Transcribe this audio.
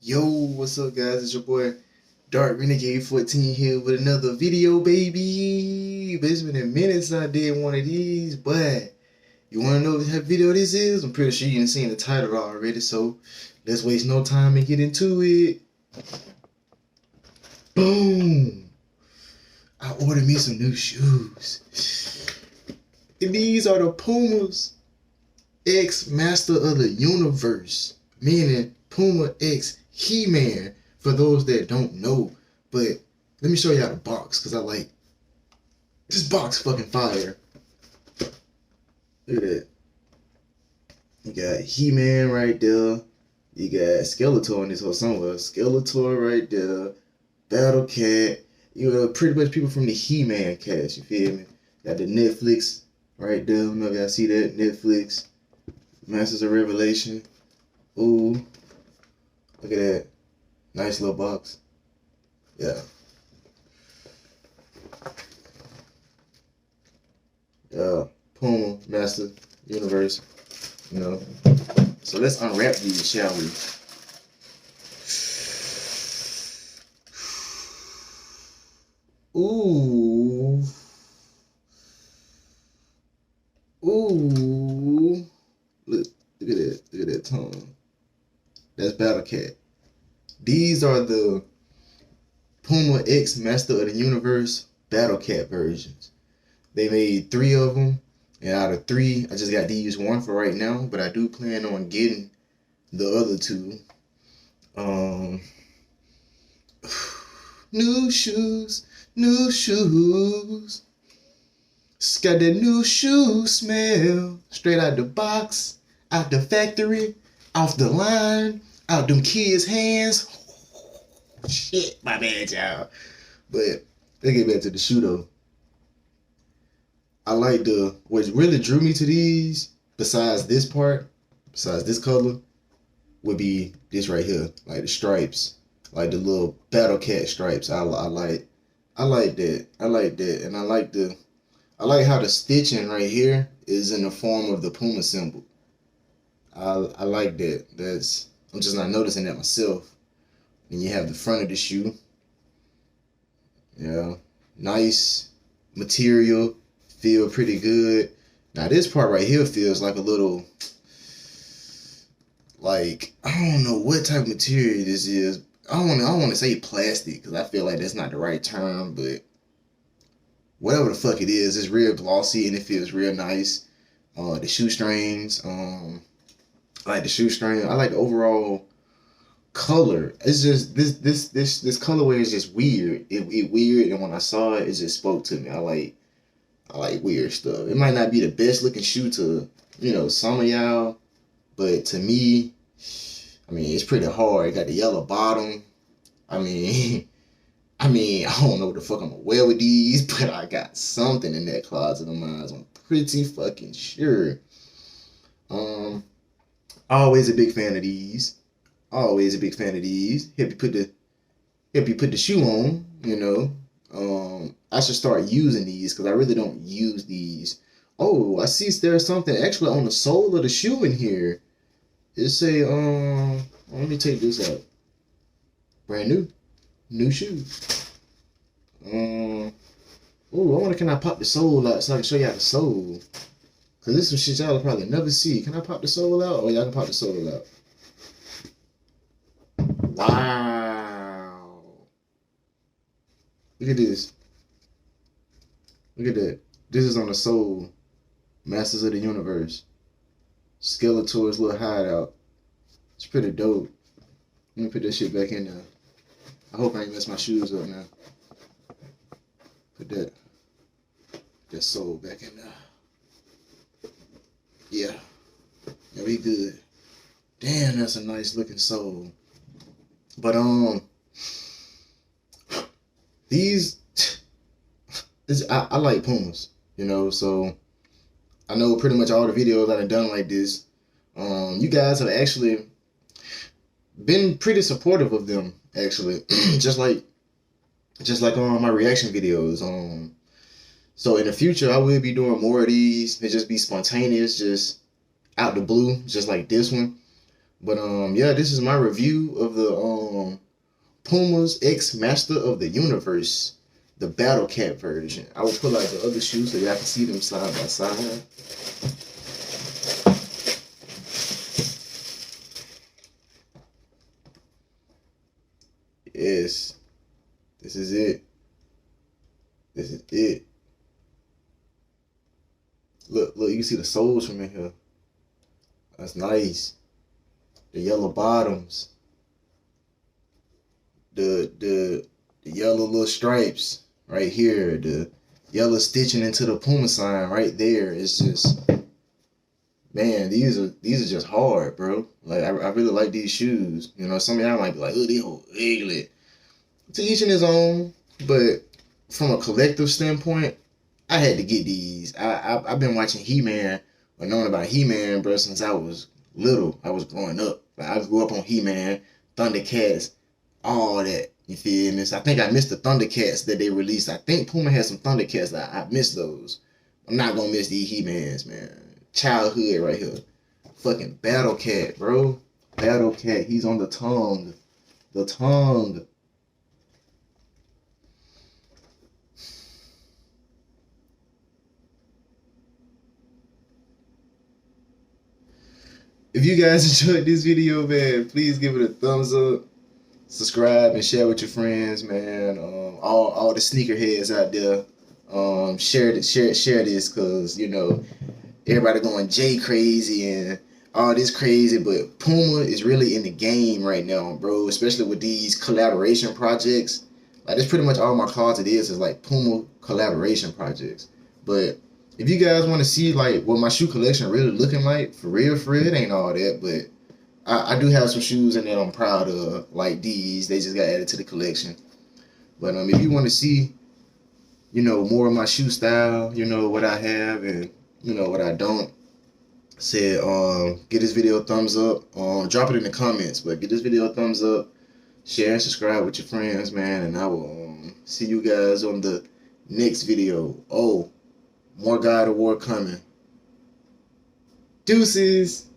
Yo, what's up, guys? It's your boy Dark Renegade 14 here with another video, baby. But it's been a minute since I did one of these, but you want to know what type of video this is? I'm pretty sure you've seen the title already, so let's waste no time and get into it. Boom! I ordered me some new shoes. And these are the Pumas X Master of the Universe, meaning Puma X He-Man, for those that don't know. But let me show y'all the box, because I like this box fucking fire. Look at that. You got He-Man right there. You got Skeletor in this whole somewhere. Skeletor right there. Battle Cat. You know, pretty much people from the He-Man cast, you feel me? Got the Netflix right there. I don't know if y'all see that. Netflix. Masters of Revelation. Ooh. Look at that. Nice little box. Yeah. Yeah. Puma, Master, Universe. You know. So let's unwrap these, shall we? Ooh. Ooh. Look at that. Look at that tongue. That's Battle Cat. These are the Puma X Master of the Universe Battle Cat versions. They made 3 of them, and out of 3, I just got to use 1 for right now, but I do plan on getting the other 2. New shoes, new shoes. It's got that new shoe smell, straight out the box, out the factory, off the line, out them kids' hands. Shit, my bad, y'all. But let's get back to the shoe though. I like what really drew me to these, besides this part, besides this color, would be this right here, like the stripes, like the little Battle Cat stripes. I like that. I like that, and I like how the stitching right here is in the form of the Puma symbol. I like that. I'm just not noticing that myself. And you have the front of the shoe. Yeah, nice material, feel pretty good. Now this part right here feels like a little, like, I don't know what type of material this is. I don't want to say plastic because I feel like that's not the right term, but whatever the fuck it is, it's real glossy and it feels real nice. The shoestrings, I like the shoestring. I like the overall color. It's just this colorway is just weird. It weird, and when I saw it, it just spoke to me. I like weird stuff. It might not be the best looking shoe to some of y'all, but to me, I mean it's pretty hard. It got the yellow bottom. I mean, I don't know what the fuck I'm gonna wear with these, but I got something in that closet of mine. I'm pretty fucking sure. Always a big fan of these. Always a big fan of these. Help you put the shoe on, I should start using these because I really don't use these. Oh, I see there's something extra on the sole of the shoe in here. It say, let me take this out. Brand new. New shoe. Oh, I wonder, can I pop the sole out so I can show y'all the sole? Because this is some shit y'all will probably never see. Can I pop the sole out? Oh, y'all can pop the sole out. Wow. Look at this. Look at that. This is on the sole. Masters of the Universe. Skeletor's little hideout. It's pretty dope. Let me put that shit back in there. I hope I ain't mess my shoes up now. Put that sole back in there. Yeah. Yeah, we good. Damn, that's a nice looking sole. But these I like Pumas, so I know pretty much all the videos that I've done like this. You guys have actually been pretty supportive of them, actually. just like on my reaction videos. So in the future I will be doing more of these. It just be spontaneous, just out the blue, just like this one. But yeah, this is my review of the Puma's X Master of the Universe, the Battle Cat version. I will pull out the other shoes so y'all can see them side by side. Yes, this is it. This is it. Look, you can see the soles from in here. That's nice. The yellow bottoms. The yellow little stripes right here. The yellow stitching into the Puma sign right there. It's just, man, these are just hard, bro. Like I really like these shoes. You know, some of y'all might be like, oh, they whole ugly. To each in his own, but from a collective standpoint, I had to get these. I've been watching He-Man or knowing about He-Man, bro, since I was little. I was growing up. Like, I grew up on He-Man, Thundercats, all that. You feel me? So I think I missed the Thundercats that they released. I think Puma had some Thundercats that I missed those. I'm not gonna miss these He-Mans, man. Childhood right here. Fucking Battle Cat, bro. Battle Cat. He's on the tongue. The tongue. If you guys enjoyed this video, man, please give it a thumbs up, subscribe, and share with your friends, man. All the sneakerheads out there, share this, cause you know everybody going J crazy and all this crazy, but Puma is really in the game right now, bro. Especially with these collaboration projects. Like that's pretty much all my closet is like Puma collaboration projects, but if you guys want to see like what my shoe collection really looking like, for real, it ain't all that, but I do have some shoes in there I'm proud of, like these. They just got added to the collection. But if you want to see, you know, more of my shoe style, you know, what I have and you know what I don't, say give this video a thumbs up. Drop it in the comments, but give this video a thumbs up, share and subscribe with your friends, man, and I will see you guys on the next video. Oh, more God of War coming. Deuces.